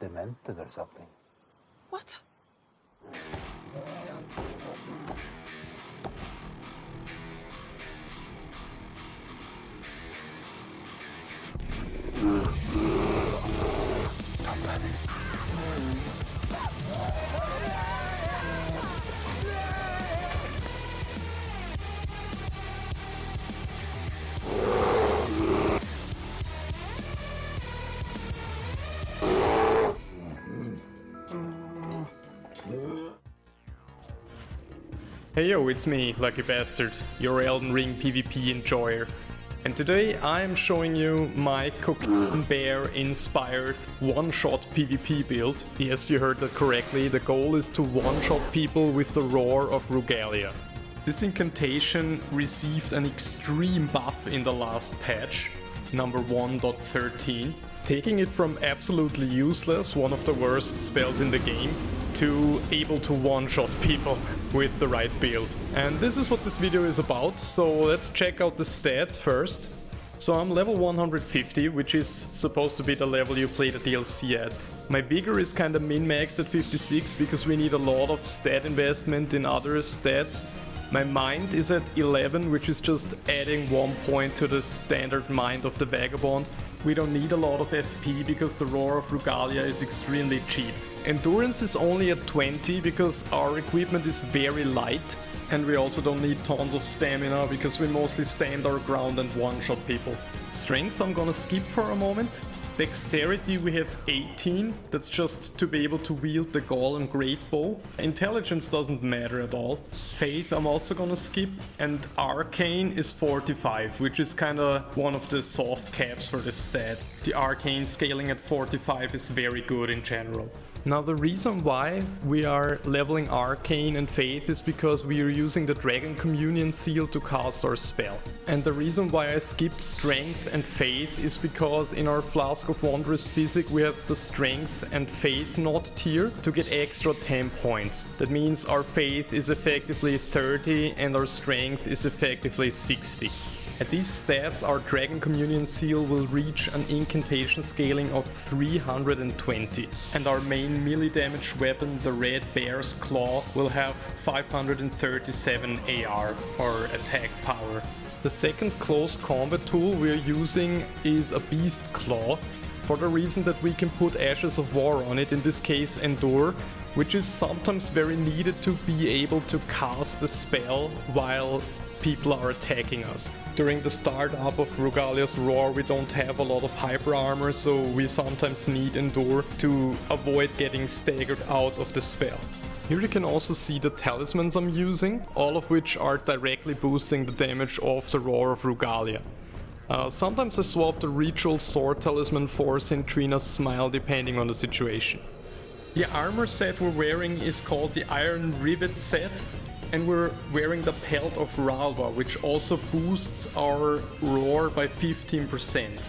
demented or something. What? Not bad. Hey yo, it's me, Lucky Bastard, your Elden Ring PvP enjoyer. And today I'm showing you my Cocaine Bear inspired one-shot PvP build. Yes, you heard that correctly, the goal is to one-shot people with the Roar of Rugalia. This incantation received an extreme buff in the last patch, number 1.13, taking it from absolutely useless, one of the worst spells in the game, to able to one-shot people with the right build. And this is what this video is about, so let's check out the stats first. So I'm level 150, which is supposed to be the level you play the DLC at. My vigor is kinda min-maxed at 56 because we need a lot of stat investment in other stats. My mind is at 11, which is just adding 1 point to the standard mind of the Vagabond. We don't need a lot of FP because the Roar of Rugalia is extremely cheap. Endurance is only at 20 because our equipment is very light, and we also don't need tons of stamina because we mostly stand our ground and one-shot people. Strength I'm gonna skip for a moment. Dexterity we have 18, that's just to be able to wield the Golem Great Bow. Intelligence doesn't matter at all. Faith I'm also gonna skip, and Arcane is 45, which is kinda one of the soft caps for this stat. The Arcane scaling at 45 is very good in general. Now the reason why we are leveling Arcane and Faith is because we are using the Dragon Communion seal to cast our spell. And the reason why I skipped Strength and Faith is because in our Flask of Wondrous Physic we have the Strength and Faith Knot tier to get extra 10 points. That means our Faith is effectively 30 and our Strength is effectively 60. At these stats, our Dragon Communion seal will reach an incantation scaling of 320, and our main melee damage weapon, the Red Bear's Claw, will have 537 AR, or attack power. The second close combat tool we are using is a Beast Claw, for the reason that we can put Ashes of War on it, in this case Endure, which is sometimes very needed to be able to cast the spell while people are attacking us. During the startup of Rugalia's Roar we don't have a lot of hyper armor, so we sometimes need Endure to avoid getting staggered out of the spell. Here you can also see the talismans I'm using, all of which are directly boosting the damage of the Roar of Rugalia. Sometimes I swap the Ritual Sword Talisman for Centrina's Smile depending on the situation. The armor set we're wearing is called the Iron Rivet set, and we're wearing the Pelt of Ralva, which also boosts our Roar by 15%.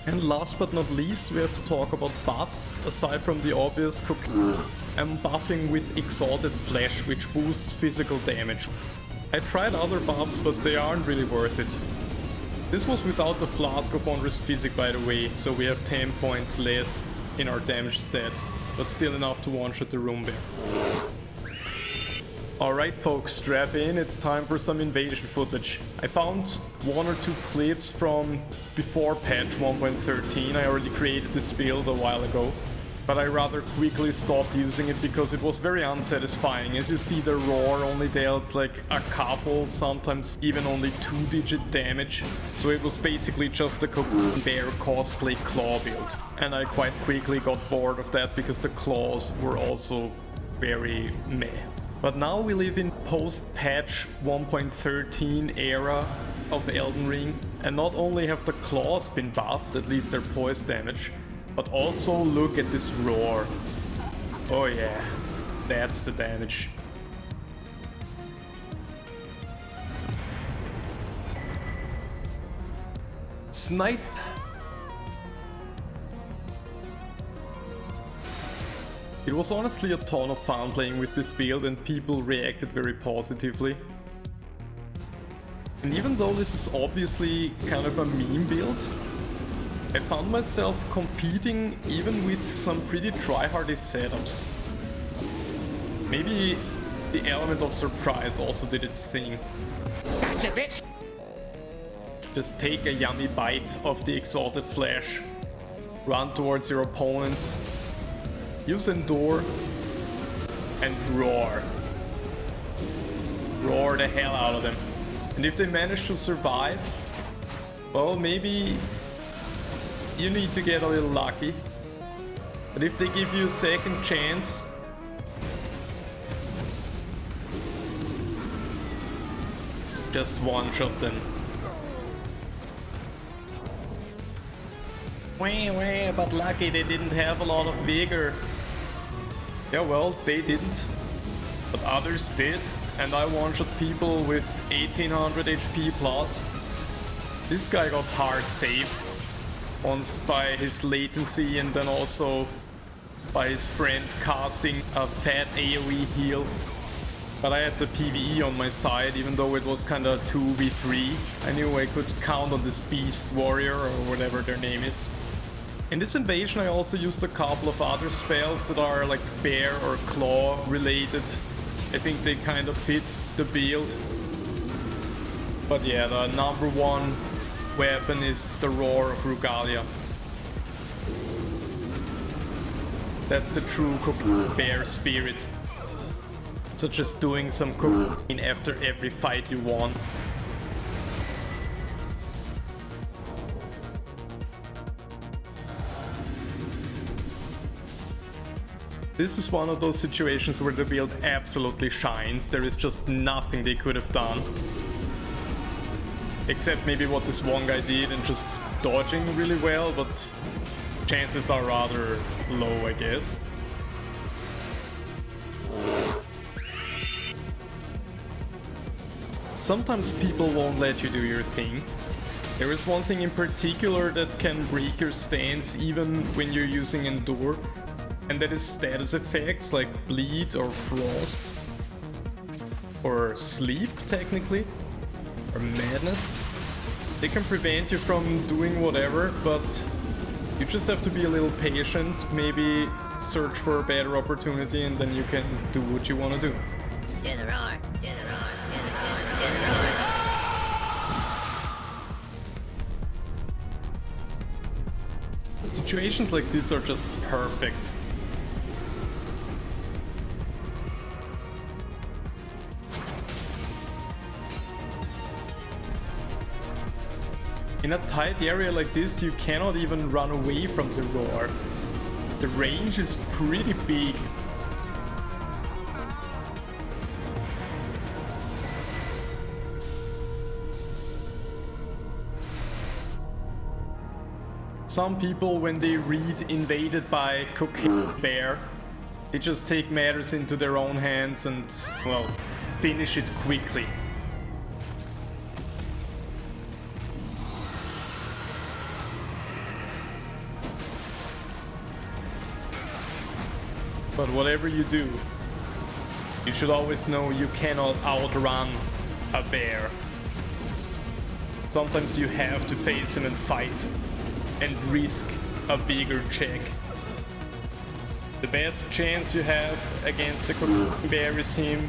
And last but not least, we have to talk about buffs, aside from the obvious I'm buffing with Exalted Flesh, which boosts physical damage. I tried other buffs, but they aren't really worth it. This was without the Flask of Wondrous Physic, by the way, so we have 10 points less in our damage stats, but still enough to one-shot the Room Bear. Alright folks, strap in, it's time for some invasion footage. I found 1 or 2 clips from before patch 1.13, I already created this build a while ago, but I rather quickly stopped using it because it was very unsatisfying. As you see, the Roar only dealt like a couple, sometimes even only 2-digit damage, so it was basically just a Cocaine Bear cosplay claw build. And I quite quickly got bored of that because the claws were also very meh. But now we live in post-patch 1.13 era of Elden Ring, and not only have the claws been buffed, at least their poise damage, but also look at this Roar. Oh yeah, that's the damage. Snipe! It was honestly a ton of fun playing with this build and people reacted very positively. And even though this is obviously kind of a meme build, I found myself competing even with some pretty tryhardy setups. Maybe the element of surprise also did its thing. Gotcha, bitch! Just take a yummy bite of the exalted flesh, run towards your opponents, use Endure, and roar. Roar the hell out of them. And if they manage to survive, well, maybe you need to get a little lucky. But if they give you a second chance, just one-shot them. Wah, but lucky they didn't have a lot of vigor. Yeah, well, they didn't. But others did. And I one-shot people with 1800 HP plus. This guy got hard saved. Once by his latency and then also by his friend casting a fat AoE heal. But I had the PvE on my side, even though it was kinda 2v3. I knew I could count on this beast warrior or whatever their name is. In this invasion I also used a couple of other spells that are like bear or claw related. I think they kind of fit the build. But yeah, the number one weapon is the Roar of Rugalia. That's the true bear spirit. Such as doing some cooking after every fight you won. This is one of those situations where the build absolutely shines. There is just nothing they could have done. Except maybe what this one guy did and just dodging really well, but chances are rather low, I guess. Sometimes people won't let you do your thing. There is one thing in particular that can break your stance even when you're using Endure, and that is status effects like Bleed or Frost. Or Sleep, technically. Or Madness. They can prevent you from doing whatever, but you just have to be a little patient, maybe search for a better opportunity, and then you can do what you want to do. To the roar, to the roar, to the roar, to the roar. Situations like this are just perfect. In a tight area like this, you cannot even run away from the roar. The range is pretty big. Some people, when they read invaded by Cocaine Bear, they just take matters into their own hands and, well, finish it quickly. But whatever you do, you should always know you cannot outrun a bear. Sometimes you have to face him and fight, and risk a bigger check. The best chance you have against the Cocaine Bear is him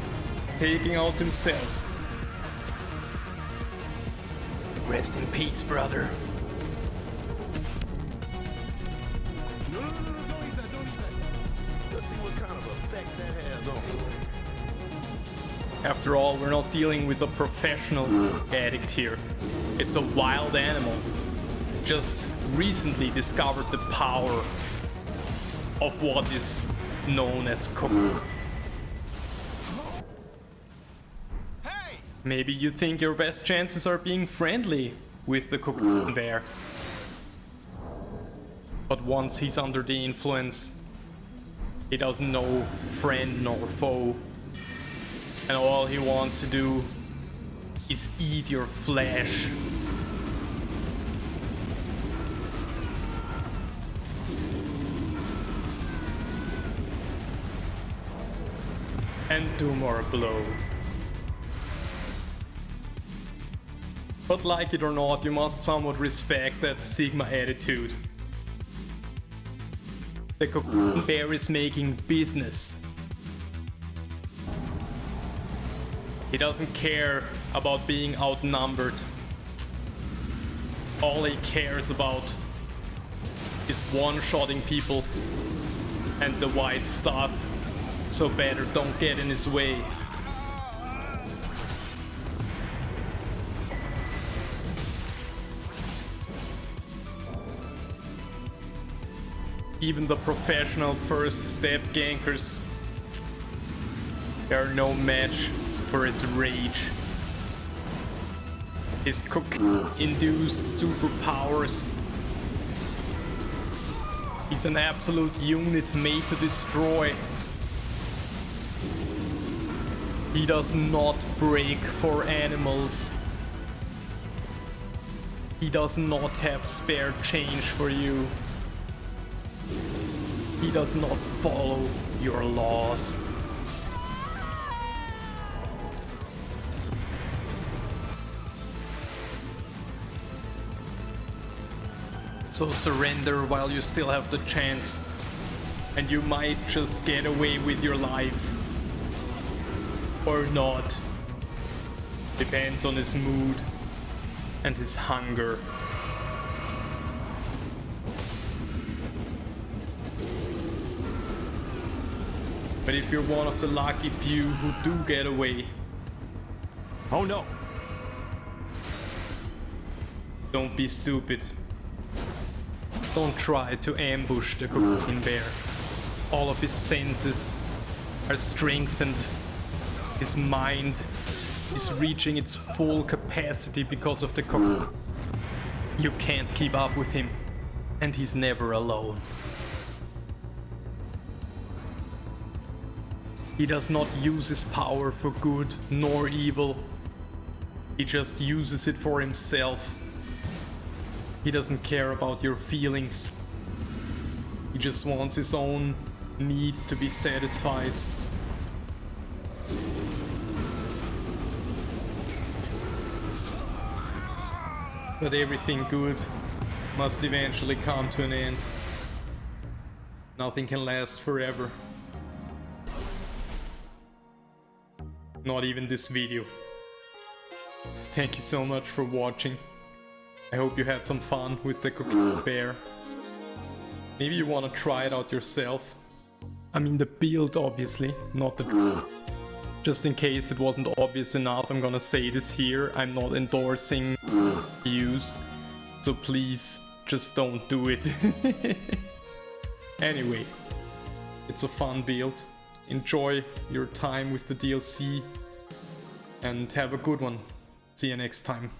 taking out himself. Rest in peace, brother. After all, we're not dealing with a professional addict here. It's a wild animal. Just recently discovered the power of what is known as cocaine. Hey! Maybe you think your best chances are being friendly with the Cocaine Bear. But once he's under the influence, he doesn't know friend nor foe. And all he wants to do is eat your flesh. And do more blow. But like it or not, you must somewhat respect that Sigma attitude. The cocoon bear is making business. He doesn't care about being outnumbered. All he cares about is one-shotting people and the white stuff, so better don't get in his way. Even the professional first step gankers, they are no match for his rage. His cook-induced superpowers. He's an absolute unit made to destroy. He does not break for animals. He does not have spare change for you. He does not follow your laws. So surrender while you still have the chance, and you might just get away with your life. Or not. Depends on his mood and his hunger. But if you're one of the lucky few who do get away, Oh no! don't be stupid. Don't try to ambush the cocoon bear. All of his senses are strengthened. His mind is reaching its full capacity because of the cocoon. You can't keep up with him, and he's never alone. He does not use his power for good nor evil. He just uses it for himself. He doesn't care about your feelings. He just wants his own needs to be satisfied. But everything good must eventually come to an end. Nothing can last forever. Not even this video. Thank you so much for watching. I hope you had some fun with the cocoon bear. Maybe you want to try it out yourself. I mean the build obviously, not the... Just in case it wasn't obvious enough, I'm gonna say this here. I'm not endorsing use, so please just don't do it. Anyway, it's a fun build. Enjoy your time with the DLC and have a good one. See you next time.